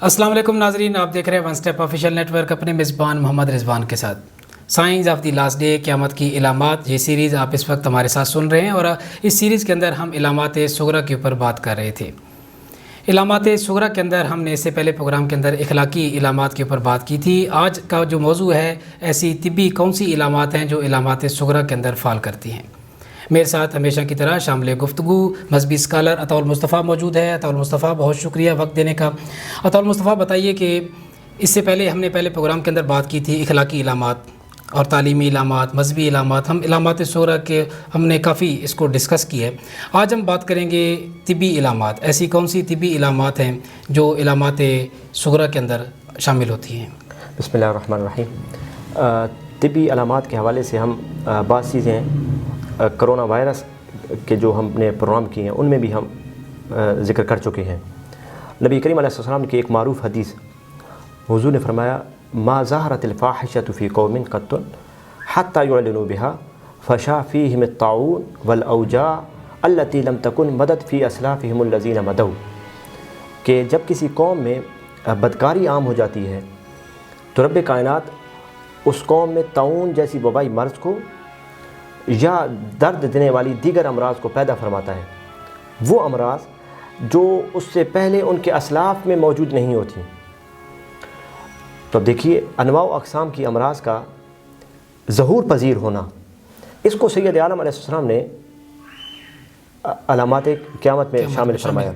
السلام علیکم ناظرین، آپ دیکھ رہے ہیں one step official network اپنے میزبان محمد رضوان کے ساتھ۔ Science of the last day, قیامت کی علامات، یہ سیریز آپ اس وقت ہمارے ساتھ سن رہے ہیں، اور اس سیریز کے اندر ہم علامات صغریٰ کے اوپر بات کر رہے تھے۔ علامات صغریٰ کے اندر ہم نے اس سے پہلے پروگرام کے اندر اخلاقی علامات کے اوپر بات کی تھی۔ آج کا جو موضوع ہے، ایسی طبی کون سی علامات ہیں جو علامات صغریٰ کے اندر فال کرتی ہیں۔ میرے ساتھ ہمیشہ کی طرح شامل گفتگو مذہبی اسکالر عطاء المصطفیٰ موجود ہے۔ عطاء المصطفیٰ، بہت شکریہ وقت دینے کا۔ عطاء المصطفیٰ، بتائیے کہ اس سے پہلے ہم نے پروگرام کے اندر بات کی تھی اخلاقی علامات اور تعلیمی علامات، مذہبی علامات، ہم علامات صغریٰ کے ہم نے کافی اس کو ڈسکس کی ہے۔ آج ہم بات کریں گے طبی علامات، ایسی کون سی طبی علامات ہیں جو علامات صغریٰ کے اندر شامل ہوتی ہیں۔ بسم اللہ الرحمن الرحیم۔ طبی علامات کے حوالے سے ہم بعض چیزیں کرونا وائرس کے جو ہم نے پروگرام کیے ہیں ان میں بھی ہم ذکر کر چکے ہیں۔ نبی کریم علیہ السلام کی ایک معروف حدیث، حضور نے فرمایا ما ظہرت الفاحشۃ فی قوم قط حتی یعلنوا بها فشا فیہم الطاعون والاوجاع التی لم تکن مدت فی اسلافہم الذین مدوا، کہ جب کسی قوم میں بدکاری عام ہو جاتی ہے تو رب کائنات اس قوم میں طاعون جیسی وبائی مرض کو یا درد دینے والی دیگر امراض کو پیدا فرماتا ہے، وہ امراض جو اس سے پہلے ان کے اسلاف میں موجود نہیں ہوتی۔ تو دیکھیے انواع و اقسام کی امراض کا ظہور پذیر ہونا، اس کو سید عالم علیہ السلام نے علامات قیامت میں شامل فرمایا،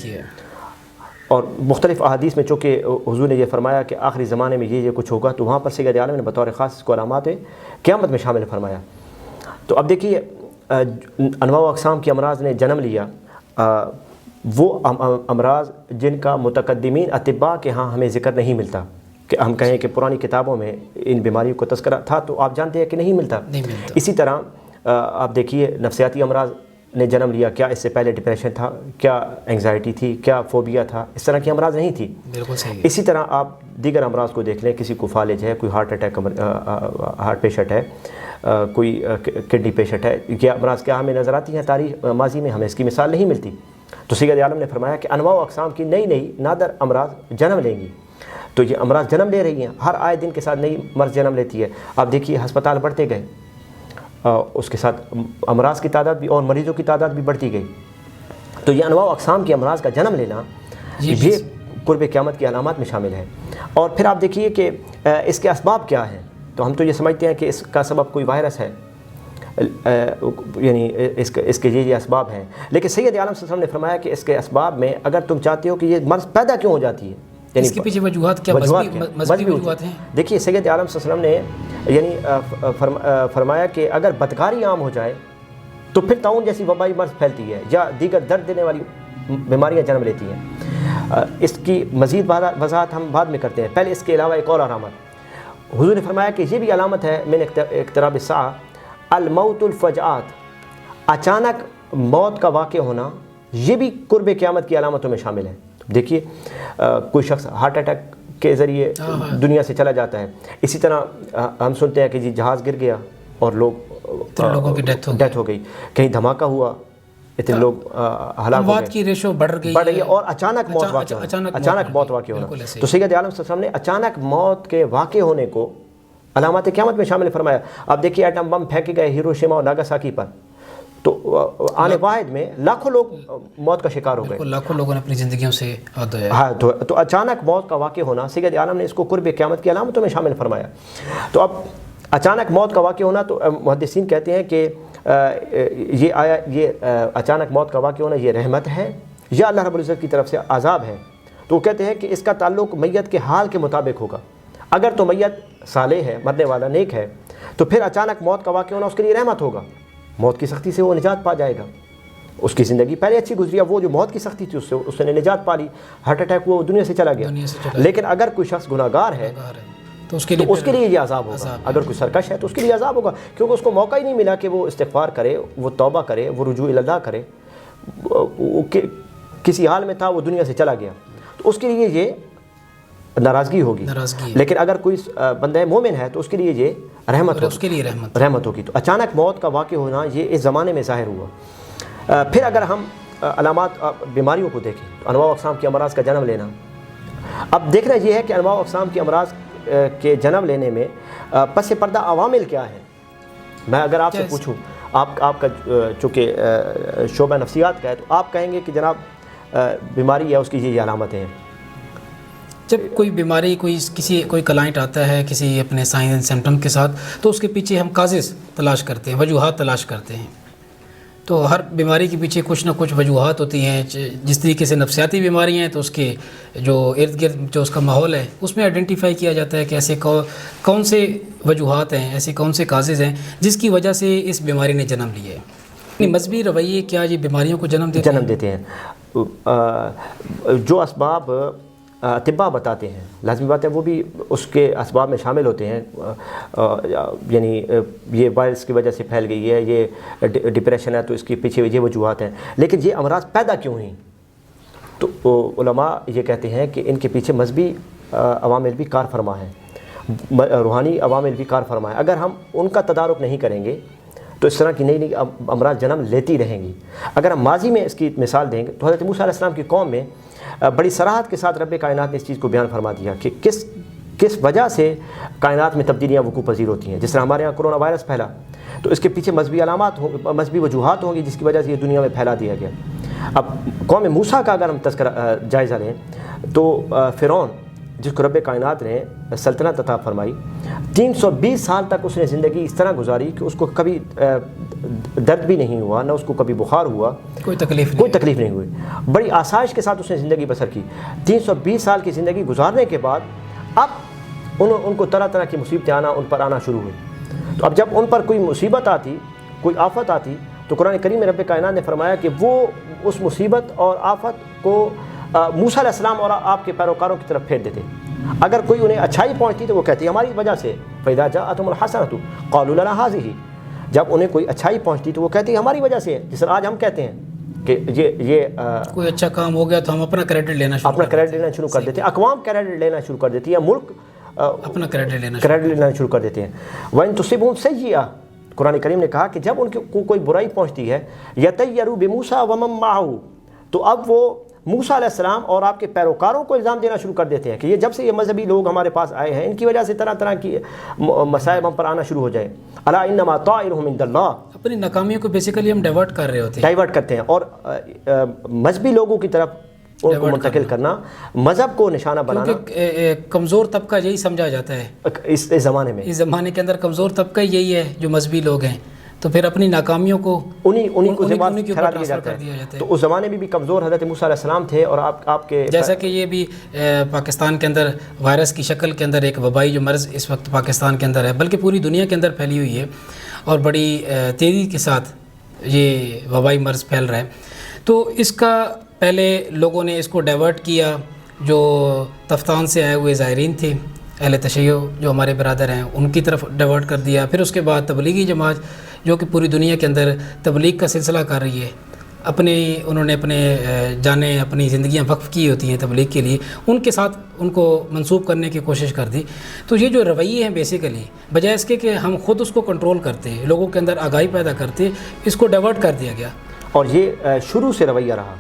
اور مختلف احادیث میں چونکہ حضور نے یہ فرمایا کہ آخری زمانے میں یہ کچھ ہوگا، تو وہاں پر سید عالم نے بطور خاص اس کو علامات قیامت میں شامل فرمایا۔ تو اب دیکھیے انواع و اقسام کی امراض نے جنم لیا، وہ امراض جن کا متقدمین اطباء کے ہاں ہمیں ذکر نہیں ملتا، کہ ہم کہیں کہ پرانی کتابوں میں ان بیماریوں کو تذکرہ تھا، تو آپ جانتے ہیں کہ نہیں ملتا۔ اسی طرح آپ دیکھیے نفسیاتی امراض نے جنم لیا، کیا اس سے پہلے ڈپریشن تھا، کیا انگزائٹی تھی، کیا فوبیا تھا، اس طرح کی امراض نہیں تھی۔ بالکل صحیح۔ اسی طرح آپ دیگر امراض کو دیکھ لیں، کسی کو فالج ہے، کوئی ہارٹ اٹیک ہارٹ پیشنٹ ہے، کوئی کڈنی پیشنٹ ہے، یہ امراض کیا ہمیں نظر آتی ہیں تاریخ ماضی میں، ہمیں اس کی مثال نہیں ملتی۔ تو سید عالم نے فرمایا کہ انواع و اقسام کی نئی نئی نادر امراض جنم لیں گی، تو یہ امراض جنم لے رہی ہیں، ہر آئے دن کے ساتھ نئی مرض جنم لیتی ہے۔ آپ دیکھیے ہسپتال بڑھتے گئے، اس کے ساتھ امراض کی تعداد بھی اور مریضوں کی تعداد بھی بڑھتی گئی، تو یہ انواع و اقسام کی امراض کا جنم لینا یہ قرب قیامت کی علامات میں شامل ہے۔ اور پھر آپ دیکھیے کہ اس کے اسباب کیا ہیں، تو ہم تو یہ سمجھتے ہیں کہ اس کا سبب کوئی وائرس ہے، یعنی اس کے یہ اسباب ہیں، لیکن سید عالم صلی اللہ علیہ وسلم نے فرمایا کہ اس کے اسباب میں اگر تم چاہتے ہو کہ یہ مرض پیدا کیوں ہو جاتی ہے، یعنی اس کے پیچھے وجوہات کیا، مذہبی وجوہات ہیں۔ دیکھیے سید عالم صلی اللہ علیہ وسلم نے یعنی فرمایا کہ اگر بدکاری عام ہو جائے تو پھر طاعون جیسی وبائی مرض پھیلتی ہے یا دیگر درد دینے والی بیماریاں جنم لیتی ہیں۔ اس کی مزید وضاحت ہم بعد میں کرتے ہیں، پہلے اس کے علاوہ ایک اور علامت حضور نے فرمایا کہ یہ بھی علامت ہے من اقتراب الساعہ، الموت الفجعات، اچانک موت کا واقع ہونا، یہ بھی قرب قیامت کی علامتوں میں شامل ہے۔ دیکھیے کوئی شخص ہارٹ اٹیک کے ذریعے دنیا سے چلا جاتا ہے، اسی طرح ہم سنتے ہیں کہ جی جہاز گر گیا اور لوگوں کی ڈیتھ ہو گئی، کہیں دھماکہ ہوا، اتنے لوگ ہلاک ہو گئے، کی ریشو بڑھ رہی ہے، اور اچانک موت واقع ہونا۔ تو سید عالم صلی اللہ علیہ وسلم نے اچانک موت کے واقع ہونے کو علامات قیامت میں شامل فرمایا۔ اب دیکھیے ایٹم بم پھینکے گئے ہیروشیما اور ناگاساکی پر، تو آنے واحد میں لاکھوں لوگ موت کا شکار ہو گئے، لاکھوں لوگوں نے اپنی زندگیوں سے ہاں، تو اچانک موت کا واقع ہونا سید عالم نے اس کو قرب قیامت کی علامتوں میں شامل فرمایا۔ تو اب اچانک موت کا واقع ہونا، تو محدثین کہتے ہیں کہ یہ اچانک موت کا واقع ہونا یہ رحمت ہے یا اللہ رب العزت کی طرف سے عذاب ہے۔ تو وہ کہتے ہیں کہ اس کا تعلق میت کے حال کے مطابق ہوگا، اگر تو میت صالح ہے، مرنے والا نیک ہے، تو پھر اچانک موت کا واقع ہونا اس کے لیے رحمت ہوگا، موت کی سختی سے وہ نجات پا جائے گا، اس کی زندگی پہلے اچھی گزری، وہ جو موت کی سختی تھی اس نے نجات پا لی، ہارٹ اٹیک وہ دنیا سے چلا گیا۔ لیکن اگر کوئی شخص گناہ گار ہے تو اس کے لیے یہ عذاب ہوگا، اگر کوئی سرکش ہے تو اس کے لیے عذاب ہوگا، کیونکہ اس کو موقع ہی نہیں ملا کہ وہ استغفار کرے، وہ توبہ کرے، وہ رجوع اللہ کرے، کسی حال میں تھا وہ دنیا سے چلا گیا، تو اس کے لیے یہ ناراضگی ہوگی۔ لیکن اگر کوئی بندہ مومن ہے تو اس کے لیے یہ رحمت ہوگی۔ تو اچانک موت کا واقع ہونا یہ اس زمانے میں ظاہر ہوا۔ پھر اگر ہم علامات بیماریوں کو دیکھیں تو انواع و اقسام کی امراض کا جنم لینا، اب دیکھنا یہ ہے کہ انواع و اقسام کے امراض کے جنم لینے میں پس پردہ عوامل کیا ہیں. میں اگر آپ سے پوچھوں، آپ کا چونکہ شعبہ نفسیات کا ہے، تو آپ کہیں گے کہ جناب بیماری ہے اس کی یہ علامتیں ہیں. جب کوئی بیماری کوئی کلائنٹ آتا ہے کسی اپنے سائن اینڈ سمٹم کے ساتھ، تو اس کے پیچھے ہم کازز تلاش کرتے ہیں، وجوہات تلاش کرتے ہیں. تو ہر بیماری کے پیچھے کچھ نہ کچھ وجوہات ہوتی ہیں. جس طریقے سے نفسیاتی بیماریاں ہیں تو اس کے جو ارد گرد جو اس کا ماحول ہے اس میں آئیڈینٹیفائی کیا جاتا ہے کہ ایسے کون سے وجوہات ہیں، ایسے کون سے کازز ہیں جس کی وجہ سے اس بیماری نے جنم لیا ہے. مذہبی رویے کیا یہ بیماریوں کو جنم دیتے ہیں؟ جو اسباب اطباء بتاتے ہیں، لازمی بات ہے وہ بھی اس کے اسباب میں شامل ہوتے ہیں. یعنی یہ وائرس کی وجہ سے پھیل گئی ہے، یہ ڈپریشن ہے تو اس کے پیچھے یہ وجوہات ہیں. لیکن یہ امراض پیدا کیوں ہوئیں؟ تو علماء یہ کہتے ہیں کہ ان کے پیچھے مذہبی عوامل بھی کار فرما ہیں، روحانی عوامل بھی کار فرما ہیں. اگر ہم ان کا تدارک نہیں کریں گے تو اس طرح کی نئی نئی امراض جنم لیتی رہیں گی. اگر ہم ماضی میں اس کی مثال دیں گے تو حضرت موسیٰ علیہ السلام کی قوم میں بڑی صراحت کے ساتھ رب کائنات نے اس چیز کو بیان فرما دیا کہ کس وجہ سے کائنات میں تبدیلیاں وقوع پذیر ہوتی ہیں. جس طرح ہمارے یہاں کرونا وائرس پھیلا تو اس کے پیچھے مذہبی وجوہات ہوں گی جس کی وجہ سے یہ دنیا میں پھیلا دیا گیا. اب قوم موسیٰ کا اگر ہم تذکرہ جائزہ لیں تو فرعون جس کو رب کائنات نے سلطنت عطا فرمائی، 320 سال تک اس نے زندگی اس طرح گزاری کہ اس کو کبھی درد بھی نہیں ہوا، نہ اس کو کبھی بخار ہوا، کوئی تکلیف نہیں ہوئی. بڑی آسائش کے ساتھ اس نے زندگی بسر کی. 320 سال کی زندگی گزارنے کے بعد اب ان کو طرح طرح کی مصیبتیں ان پر آنا شروع ہوئی. تو اب جب ان پر کوئی مصیبت آتی، کوئی آفت آتی، تو قرآن کریم میں رب کائنات نے فرمایا کہ وہ اس مصیبت اور آفت کو موسیٰ علیہ السلام اور آپ کے پیروکاروں کی طرف پھیر دیتے. اگر کوئی انہیں اچھائی پہنچتی تو وہ کہتی ہماری وجہ سے. فَإِذَا جَاءَتْهُمُ الْحَسَنَةُ قَالُوا لَنَا هَٰذِهِ. جب انہیں کوئی اچھائی پہنچتی تو وہ کہتی ہماری وجہ سے ہے. جس طرح آج ہم کہتے ہیں کہ یہ کوئی اچھا کام ہو گیا تو ہم اپنا کریڈٹ لینا شروع کر دیتے ہیں. اقوام کریڈٹ لینا شروع کر دیتی ہے، ملک اپنا کریڈٹ لینا شروع کر دیتے ہیں. وَإِن تُصِبْهُمْ سَيِّئَةٌ، قرآن کریم نے کہا کہ جب ان کو کوئی برائی پہنچتی ہے، يَطَيَّرُوا بِمُوسَىٰ وَمَن مَّعَهُ، تو اب وہ موسیٰ علیہ السلام اور آپ کے پیروکاروں کو الزام دینا شروع کر دیتے ہیں کہ یہ جب سے یہ مذہبی لوگ ہمارے پاس آئے ہیں ان کی وجہ سے طرح طرح کی مسائل ہم پر آنا شروع ہو جائے. الا انما طائرهم عند اللہ. اپنی ناکامیوں کو بیسیکلی ہم ڈائیورٹ کر رہے ہوتے ہیں، ڈائیورٹ کرتے ہیں اور مذہبی لوگوں کی طرف ان کو منتقل کرنا، مذہب کو نشانہ بنانا. کمزور طبقہ یہی سمجھا جاتا ہے اس زمانے میں. اس زمانے کے اندر کمزور طبقہ یہی ہے جو مذہبی لوگ ہیں. تو پھر اپنی ناکامیوں کو انہیں کو ذمہ ٹھہرا دیا جاتا ہے. تو اس زمانے میں بھی کمزور حضرت موسیٰ علیہ السلام تھے اور آپ کے جیسا کہ یہ بھی پاکستان کے اندر وائرس کی شکل کے اندر ایک وبائی جو مرض اس وقت پاکستان کے اندر ہے، بلکہ پوری دنیا کے اندر پھیلی ہوئی ہے اور بڑی تیزی کے ساتھ یہ وبائی مرض پھیل رہا ہے. تو اس کا پہلے لوگوں نے اس کو ڈائیورٹ کیا، جو تفتان سے آئے ہوئے زائرین تھے، اہل تشیع جو ہمارے برادر ہیں، ان کی طرف ڈائیورٹ کر دیا. پھر اس کے بعد تبلیغی جماعت جو کہ پوری دنیا کے اندر تبلیغ کا سلسلہ کر رہی ہے، انہوں نے اپنے جانیں، اپنی زندگیاں وقف کی ہوتی ہیں تبلیغ کے لیے، ان کے ساتھ ان کو منسوب کرنے کی کوشش کر دی. تو یہ جو رویے ہیں بیسیکلی بجائے اس کے کہ ہم خود اس کو کنٹرول کرتے، لوگوں کے اندر آگاہی پیدا کرتے، اس کو ڈائیورٹ کر دیا گیا. اور یہ شروع سے رویہ رہا.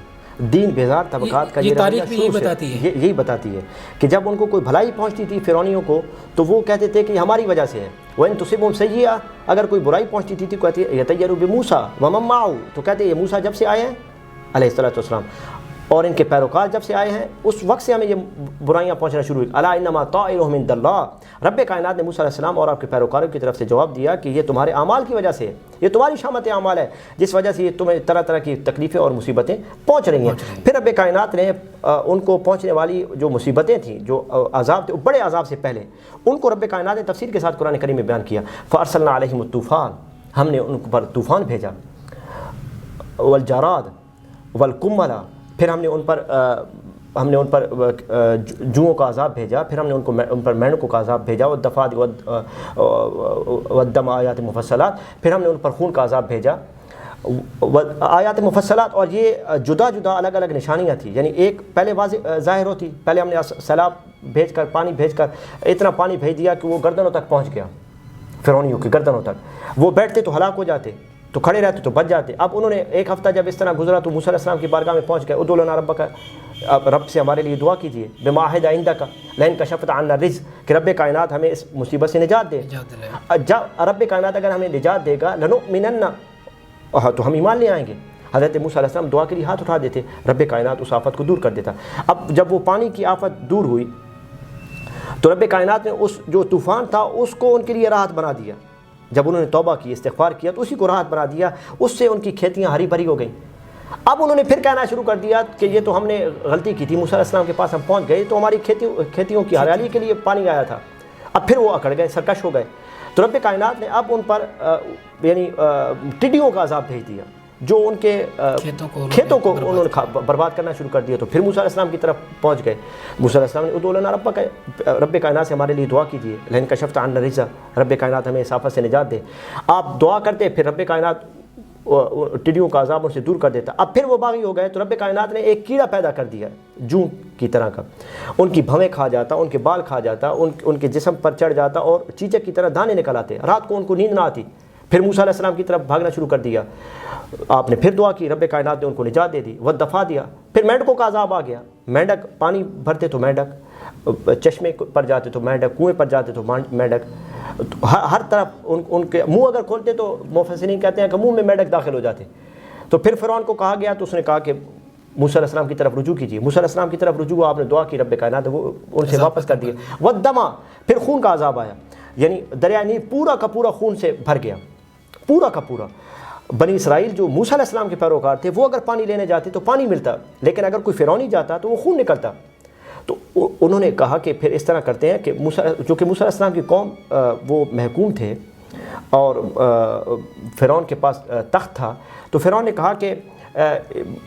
دین بیزار طبقات کا یہ تاریخ بھی یہی بتاتی ہے کہ جب ان کو کوئی بھلائی پہنچتی تھی فرعونیوں کو تو وہ کہتے تھے کہ ہماری وجہ سے ہے. وَإِن تُصِبْهُمْ سَيِّئَةٌ، اگر کوئی برائی پہنچتی تھی تو کہتے يَطَيَّرُوا بِمُوسَىٰ وَمَن مَّعَهُ، تو کہتے یہ موسیٰ جب سے آئے ہیں علیہ السلام اور ان کے پیروکار جب سے آئے ہیں اس وقت سے ہمیں یہ برائیاں پہنچنا شروع ہوئی. الا انما طائرهم عند اللہ. رب کائنات نے موسیٰ علیہ السلام اور آپ کے پیروکاروں کی طرف سے جواب دیا کہ یہ تمہارے اعمال کی وجہ سے ہے، یہ تمہاری شامت اعمال ہے جس وجہ سے یہ تمہیں طرح طرح کی تکلیفیں اور مصیبتیں پہنچ رہی ہیں. پھر رب کائنات نے ان کو پہنچنے والی جو مصیبتیں تھیں، جو عذاب تھے، بڑے عذاب سے پہلے ان کو رب کائنات نے تفصیل کے ساتھ قرآن کریم میں بیان کیا. فارسلنا علیہم الطوفان، ہم نے ان پر طوفان بھیجا، والجراد والقمل، پھر ہم نے ان پر جوؤں کا عذاب بھیجا، پھر ہم نے ان پر مینڈکوں کا عذاب بھیجا، والدفات والدم آیات مفصلات، پھر ہم نے ان پر خون کا عذاب بھیجا. آیات مفصلات، اور یہ جدا جدا الگ الگ نشانیاں تھیں. یعنی ایک پہلے واضح ظاہر ہوتی، پہلے ہم نے سیلاب بھیج کر، پانی بھیج کر اتنا پانی بھیج دیا کہ وہ گردنوں تک پہنچ گیا، فرعونیوں کی گردنوں تک. وہ بیٹھتے تو ہلاک ہو جاتے، تو کھڑے رہتے تو بچ جاتے. اب انہوں نے ایک ہفتہ جب اس طرح گزرا تو موسیٰ علیہ السلام کی بارگاہ میں پہنچ گئے. ادعو لنا ربک اب رب سے ہمارے لیے دعا کیجیے، بمعاہد آئندہ کا لئن کشفت عنا الرجز، کہ رب کائنات ہمیں اس مصیبت سے نجات دے. جب رب کائنات اگر ہمیں نجات دے گا لنؤمنن، تو ہم ایمان لے آئیں گے. حضرت موسیٰ علیہ السلام دعا کے لیے ہاتھ اٹھا دیتے، رب کائنات اس آفت کو دور کر دیتا. اب جب وہ پانی کی آفت دور ہوئی تو رب کائنات نے اس جو طوفان تھا اس کو ان کے لیے راحت بنا دیا. جب انہوں نے توبہ کی، استغفار کیا، تو اسی کو راحت بنا دیا. اس سے ان کی کھیتیاں ہری بھری ہو گئیں. اب انہوں نے پھر کہنا شروع کر دیا کہ یہ تو ہم نے غلطی کی تھی، موسیٰ علیہ السلام کے پاس ہم پہنچ گئے تو ہماری کھیتیوں کی ہریالی کے لیے پانی آیا تھا. اب پھر وہ اکڑ گئے، سرکش ہو گئے. تو رب کائنات نے اب ان پر یعنی ٹڈیوں کا عذاب بھیج دیا جو ان کے کھیتوں کو انہوں نے برباد کرنا شروع کر دیا. تو پھر موسیٰ علیہ السلام کی طرف پہنچ گئے. موسیٰ علیہ السلام نے ادعو لنا ربک، رب کائنات سے ہمارے لیے دعا کیجیے، لئن کشفت عنا الرجز، رب کائنات ہمیں اس آفت سے نجات دے. آپ دعا کرتے، پھر رب کائنات ٹڈیوں کا عذاب ان سے دور کر دیتا. اب پھر وہ باغی ہو گئے تو رب کائنات نے ایک کیڑا پیدا کر دیا جوں کی طرح کا، ان کی بھویں کھا جاتا، ان کے بال کھا جاتا، ان کے جسم پر چڑھ جاتا اور چیچک کی طرح دانے نکل آتے. رات کو ان کو نیند نہ آتی. پھر موسیٰ علیہ السلام کی طرف بھاگنا شروع کر دیا. آپ نے پھر دعا کی، رب کائنات نے ان کو نجات دے دی، وہ دفع دیا. پھر مینڈکوں کا عذاب آ گیا. مینڈک پانی بھرتے تو مینڈک، چشمے پر جاتے تو مینڈک، کنویں پر جاتے تو مینڈک، ہر طرف ان کے منہ اگر کھولتے تو مفسرین کہتے ہیں کہ منہ میں مینڈک داخل ہو جاتے. تو پھر فرعون کو کہا گیا تو اس نے کہا کہ موسیٰ علیہ السلام کی طرف رجوع کیجیے. موسیٰ علیہ السلام کی طرف رجوع ہوا، آپ نے دعا کی، رب کائنات وہ ان سے واپس کر دیا. والدما، پھر خون کا عذاب آیا، یعنی دریا نیل پورا کا پورا خون سے بھر گیا، پورا کا پورا. بنی اسرائیل جو موسیٰ علیہ السلام کے پیروکار تھے وہ اگر پانی لینے جاتے تو پانی ملتا، لیکن اگر کوئی فرعونی جاتا تو وہ خون نکلتا. تو انہوں نے کہا کہ پھر اس طرح کرتے ہیں کہ جو کہ موسیٰ علیہ السلام کی قوم وہ محکوم تھے اور فرعون کے پاس تخت تھا. تو فرعون نے کہا کہ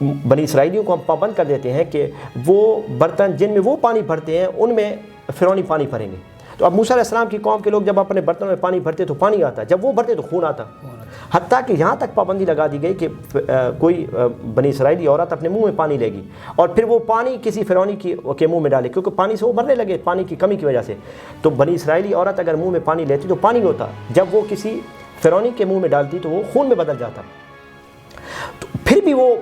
بنی اسرائیلیوں کو ہم پابند کر دیتے ہیں کہ وہ برتن جن میں وہ پانی بھرتے ہیں ان میں فرعونی پانی بھریں گے. تو اب موسیٰ علیہ السلام کی قوم کے لوگ جب اپنے برتنوں میں پانی بھرتے تو پانی آتا، جب وہ بھرتے تو خون آتا. حتیٰ کہ یہاں تک پابندی لگا دی گئی کہ کوئی بنی اسرائیلی عورت اپنے منہ میں پانی لے گی اور پھر وہ پانی کسی فرعونی کے منہ میں ڈالے، کیونکہ پانی سے وہ مرنے لگے پانی کی کمی کی وجہ سے. تو بنی اسرائیلی عورت اگر منہ میں پانی لیتی تو پانی ہوتا، جب وہ کسی فرعونی کے منہ میں ڈالتی تو وہ خون میں بدل جاتا. تو پھر بھی وہ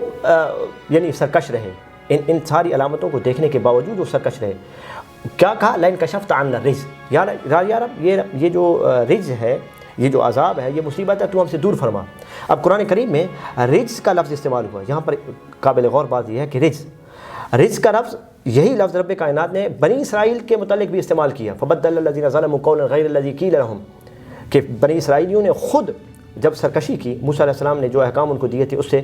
یعنی سرکش رہے. ان ساری علامتوں کو دیکھنے کے باوجود وہ سرکش رہے. کیا کہا؟ لئن کشفت عنا الرجز، یا رب یہ جو رجز ہے، یہ جو عذاب ہے، یہ مصیبت ہے، تو ہم سے دور فرما. اب قرآن کریم میں رجز کا لفظ استعمال ہوا. یہاں پر قابل غور بات یہ ہے کہ رجز کا لفظ، یہی لفظ رب کائنات نے بنی اسرائیل کے متعلق بھی استعمال کیا. فبدل الذین ظلموا قولا غیر الذی قیل لهم، کہ بنی اسرائیلیوں نے خود جب سرکشی کی، موسیٰ علیہ السلام نے جو احکام ان کو دیے تھے اس سے،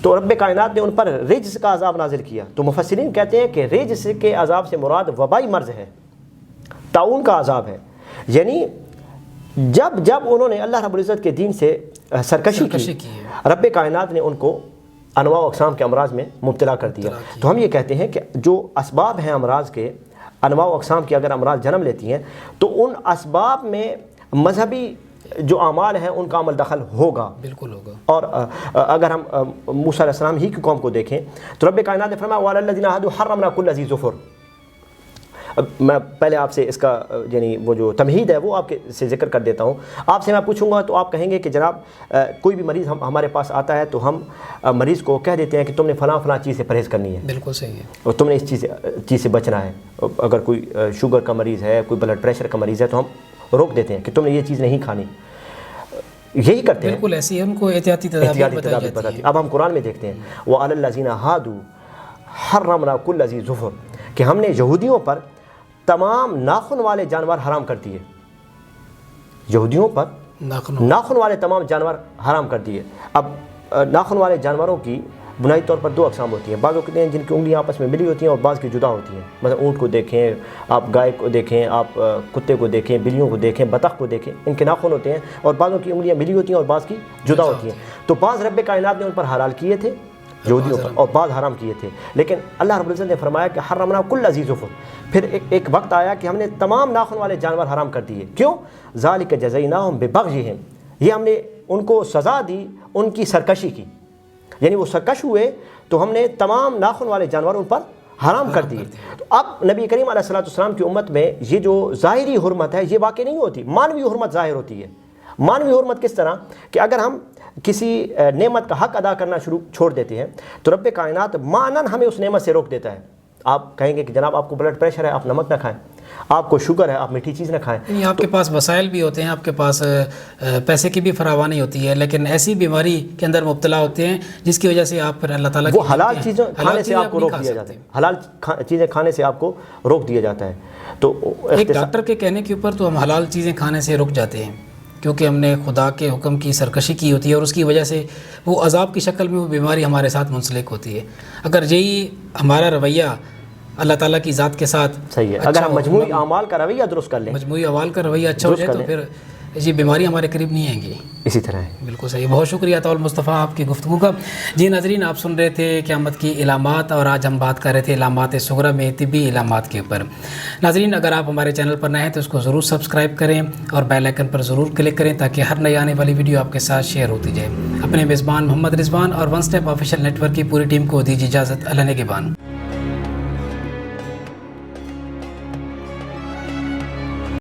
تو رب کائنات نے ان پر رجز کا عذاب نازل کیا. تو مفسرین کہتے ہیں کہ رجز کے عذاب سے مراد وبائی مرض ہے، طاعون کا عذاب ہے. یعنی جب انہوں نے اللہ رب العزت کے دین سے سرکشی کی، رب کائنات نے ان کو انواع و اقسام کے امراض میں مبتلا کر دیا. تو ہم یہ کہتے ہیں کہ جو اسباب ہیں امراض کے، انواع و اقسام کے اگر امراض جنم لیتی ہیں تو ان اسباب میں مذہبی جو اعمال ہیں ان کا عمل دخل ہوگا، بالکل ہوگا. اور اگر ہم موسیٰ علیہ السلام ہی کی قوم کو دیکھیں تو رب کائنات نے فرمایا وَعَلَى الَّذِينَ هَادُوا حَرَّمْنَا كُلَّ ذِي ظُفُرٍ. میں پہلے آپ سے اس کا یعنی وہ جو تمہید ہے وہ آپ کے سے ذکر کر دیتا ہوں. آپ سے میں پوچھوں گا تو آپ کہیں گے کہ جناب کوئی بھی مریض ہمارے پاس آتا ہے تو ہم مریض کو کہہ دیتے ہیں کہ تم نے فلاں چیز سے پرہیز کرنی ہے. بالکل صحیح ہے. اور تم نے اس چیز سے بچنا ہے. اگر کوئی شوگر کا مریض ہے، کوئی بلڈ پریشر کا مریض ہے تو ہم روک دیتے ہیں کہ تم نے یہ چیز نہیں کھانی. یہی کرتے ہیں. بالکل ایسی ہے، ان کو احتیاطی تدابیر بتائی جاتی ہے. اب ہم قرآن میں دیکھتے ہیں وَعَلَى الَّذِينَ هَادُوا حَرَّمْنَا كُلَّ ذِي ظُفُرٍ، کہ ہم نے یہودیوں پر تمام ناخن والے جانور حرام کر دیے. یہودیوں پر ناخن والے تمام جانور حرام کر دیے. اب ناخن والے جانوروں کی بنیادی طور پر دو اقسام ہوتی ہیں. بعض لوگ کہتے ہیں جن کی انگلیاں آپس میں ملی ہوتی ہیں اور بعض کی جدا ہوتی ہیں. مثلا اونٹ کو دیکھیں آپ، گائے کو دیکھیں آپ، کتے کو دیکھیں، بلیوں کو دیکھیں، بطخ کو دیکھیں، ان کے ناخن ہوتے ہیں اور بعضوں کی انگلیاں ملی ہوتی ہیں اور بعض کی جدا ہوتی ہیں. تو بعض رب کائنات نے ان پر حلال کیے تھے یہودیوں پر اور بعض حرام کیے تھے. لیکن اللہ رب العزت نے فرمایا کہ حرمنا کل ذی ظفر. پھر ایک وقت آیا کہ ہم نے تمام ناخن والے جانور حرام کر دیے. کیوں؟ ذالک جزیناہم ببغیہم، یہ ہم نے ان کو سزا دی ان کی سرکشی کی. یعنی وہ سرکش ہوئے تو ہم نے تمام ناخن والے جانور ان پر حرام کر دیے. تو اب نبی کریم علیہ السلام کی امت میں یہ جو ظاہری حرمت ہے یہ واقع نہیں ہوتی، مانوی حرمت ظاہر ہوتی ہے. مانوی حرمت کس طرح کہ اگر ہم کسی نعمت کا حق ادا کرنا چھوڑ دیتے ہیں تو رب کائنات مانن ہمیں اس نعمت سے روک دیتا ہے. آپ کہیں گے کہ جناب آپ کو بلڈ پریشر ہے آپ نمک نہ کھائیں، آپ کو شوگر ہے آپ میٹھی چیز نہ کھائیں. نہیں، آپ کے پاس وسائل بھی ہوتے ہیں، آپ کے پاس پیسے کی بھی فراوانی ہوتی ہے، لیکن ایسی بیماری کے اندر مبتلا ہوتے ہیں جس کی وجہ سے آپ پھر اللہ تعالیٰ وہ حلال چیزیں کھانے سے آپ کو روک دیا جاتا ہے، حلال چیزیں کھانے سے آپ کو روک دیا جاتا ہے. تو ایک ڈاکٹر کے کہنے کے اوپر تو ہم حلال چیزیں کھانے سے رک جاتے ہیں، کیونکہ ہم نے خدا کے حکم کی سرکشی کی ہوتی ہے اور اس کی وجہ سے وہ عذاب کی شکل میں وہ بیماری ہمارے ساتھ منسلک ہوتی ہے. اگر یہی ہمارا رویہ اللہ تعالیٰ کی ذات کے ساتھ صحیح ہے، اگر ہم مجموعی اعمال کا رویہ درست کر لیں، مجموعی اعمال کا رویہ اچھا ہو جائے تو پھر یہ بیماری ہمارے قریب نہیں آئیں گی. اسی طرح ہے. بالکل صحیح. بہت شکریہ طول مصطفیٰ آپ کی گفتگو کا. جی ناظرین، آپ سن رہے تھے قیامت کی علامات، اور آج ہم بات کر رہے تھے علامات صغریٰ میں طبی علامات کے اوپر. ناظرین، اگر آپ ہمارے چینل پر نئے ہیں تو اس کو ضرور سبسکرائب کریں اور بیل آئکن پر ضرور کلک کریں تاکہ ہر نئی آنے والی ویڈیو آپ کے ساتھ شیئر ہوتی جائے. اپنے میزبان محمد رضوان اور one step official network کی پوری ٹیم کو دیجیے اجازت. اللہ نگہبان.